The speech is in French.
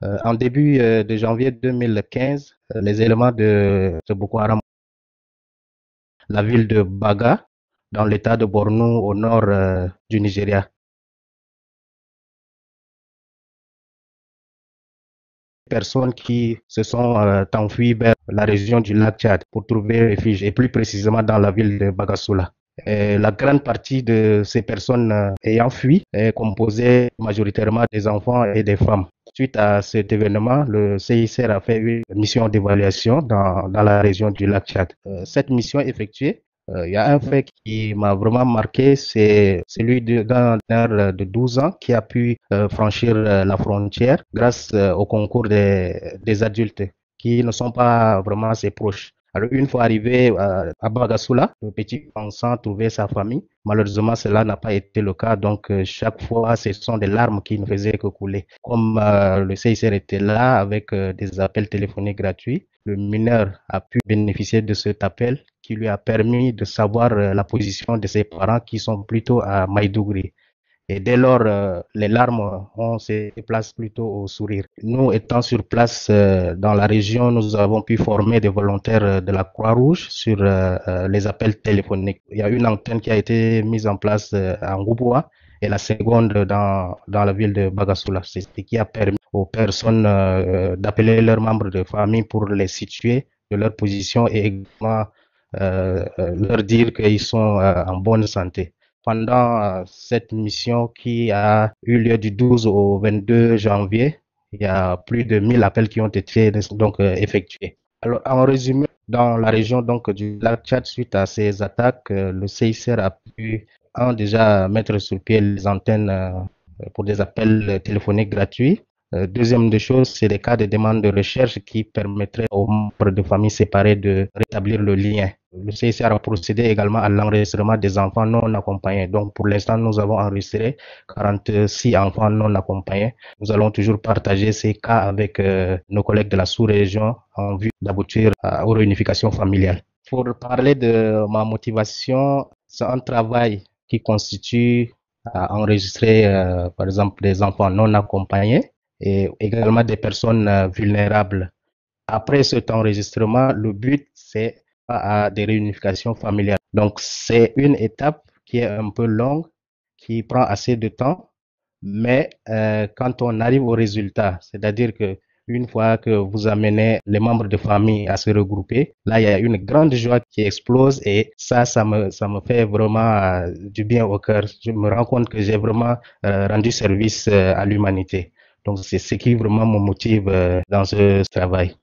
En début de janvier 2015, les éléments de Boko Haram, la ville de Baga, dans l'état de Borno, au nord du Nigeria. Personnes qui se sont enfuies vers la région du lac Tchad pour trouver refuge, et plus précisément dans la ville de Bagassoula. Et la grande partie de ces personnes ayant fui est composée majoritairement des enfants et des femmes. Suite à cet événement, le CICR a fait une mission d'évaluation dans la région du lac Tchad. Cette mission effectuée, il y a un fait qui m'a vraiment marqué, c'est celui d'un mineur de 12 ans qui a pu franchir la frontière grâce au concours des adultes qui ne sont pas vraiment ses proches. Alors, une fois arrivé à Bagassoula, le petit pensant trouver sa famille. Malheureusement, cela n'a pas été le cas. Donc, chaque fois, ce sont des larmes qui ne faisaient que couler. Comme le CICR était là avec des appels téléphoniques gratuits, le mineur a pu bénéficier de cet appel qui lui a permis de savoir la position de ses parents qui sont plutôt à Maïdougri. Et dès lors, les larmes, on se déplace plutôt au sourire. Nous, étant sur place dans la région, nous avons pu former des volontaires de la Croix-Rouge sur les appels téléphoniques. Il y a une antenne qui a été mise en place à Ngouboua et la seconde dans la ville de Bagassoula. C'est ce qui a permis aux personnes d'appeler leurs membres de famille pour les situer de leur position et également leur dire qu'ils sont en bonne santé. Pendant cette mission qui a eu lieu du 12 au 22 janvier, il y a plus de 1000 appels qui ont été donc effectués. Alors, en résumé, dans la région donc du lac Tchad, suite à ces attaques, le CICR a pu déjà mettre sur pied les antennes pour des appels téléphoniques gratuits. Deuxième des choses, c'est des cas de demande de recherche qui permettraient aux membres de familles séparées de rétablir le lien. Le CICR a procédé également à l'enregistrement des enfants non accompagnés. Donc, pour l'instant, nous avons enregistré 46 enfants non accompagnés. Nous allons toujours partager ces cas avec nos collègues de la sous-région en vue d'aboutir aux réunifications familiales. Pour parler de ma motivation, c'est un travail qui constitue à enregistrer, par exemple, des enfants non accompagnés et également des personnes vulnérables. Après cet enregistrement, le but, c'est à des réunifications familiales. Donc, c'est une étape qui est un peu longue, qui prend assez de temps, mais quand on arrive au résultat, c'est-à-dire que une fois que vous amenez les membres de famille à se regrouper, là, il y a une grande joie qui explose et ça me fait vraiment du bien au cœur. Je me rends compte que j'ai vraiment rendu service à l'humanité. Donc, c'est ce qui vraiment me motive dans ce travail.